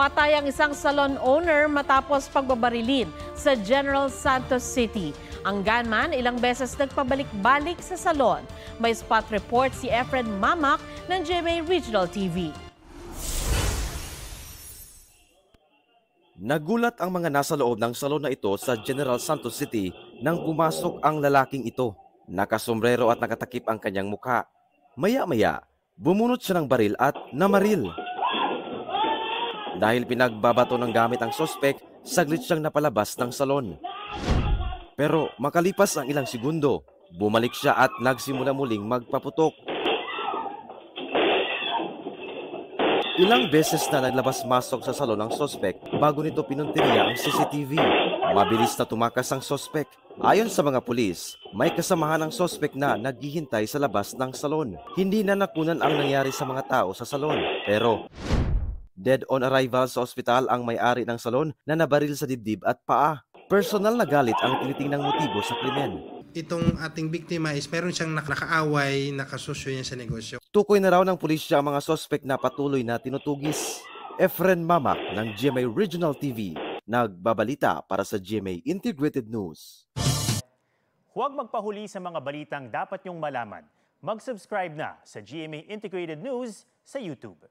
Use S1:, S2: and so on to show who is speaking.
S1: Patay ang isang salon owner matapos pagbabarilin sa General Santos City. Ang gunman ilang beses nagpabalik-balik sa salon. May spot report si Efren Mamak ng GMA Regional TV.
S2: Nagulat ang mga nasa loob ng salon na ito sa General Santos City nang pumasok ang lalaking ito. Nakasombrero at nakatakip ang kanyang mukha. Maya-maya, bumunot siya ng baril at namaril. Dahil pinagbabato ng gamit ang sospek, saglit siyang napalabas ng salon. Pero makalipas ang ilang segundo, bumalik siya at nagsimula muling magpaputok. Ilang beses na naglabas-masok sa salon ang sospek bago nito pinuntirya ang CCTV. Mabilis na tumakas ang sospek. Ayon sa mga pulis, may kasamahan ng sospek na naghihintay sa labas ng salon. Hindi na nakunan ang nangyari sa mga tao sa salon. Pero dead on arrival sa ospital ang may-ari ng salon na nabaril sa dibdib at paa. Personal na galit ang tinitingnang motibo sa krimen.
S3: Itong ating biktima is meron siyang nakaaway, nakasosyo niya sa negosyo.
S2: Tukoy na raw ng pulisya ang mga sospek na patuloy na tinutugis. Efren Mamak ng GMA Regional TV, nagbabalita para sa GMA Integrated News.
S4: Huwag magpahuli sa mga balitang dapat niyong malaman. Mag-subscribe na sa GMA Integrated News sa YouTube.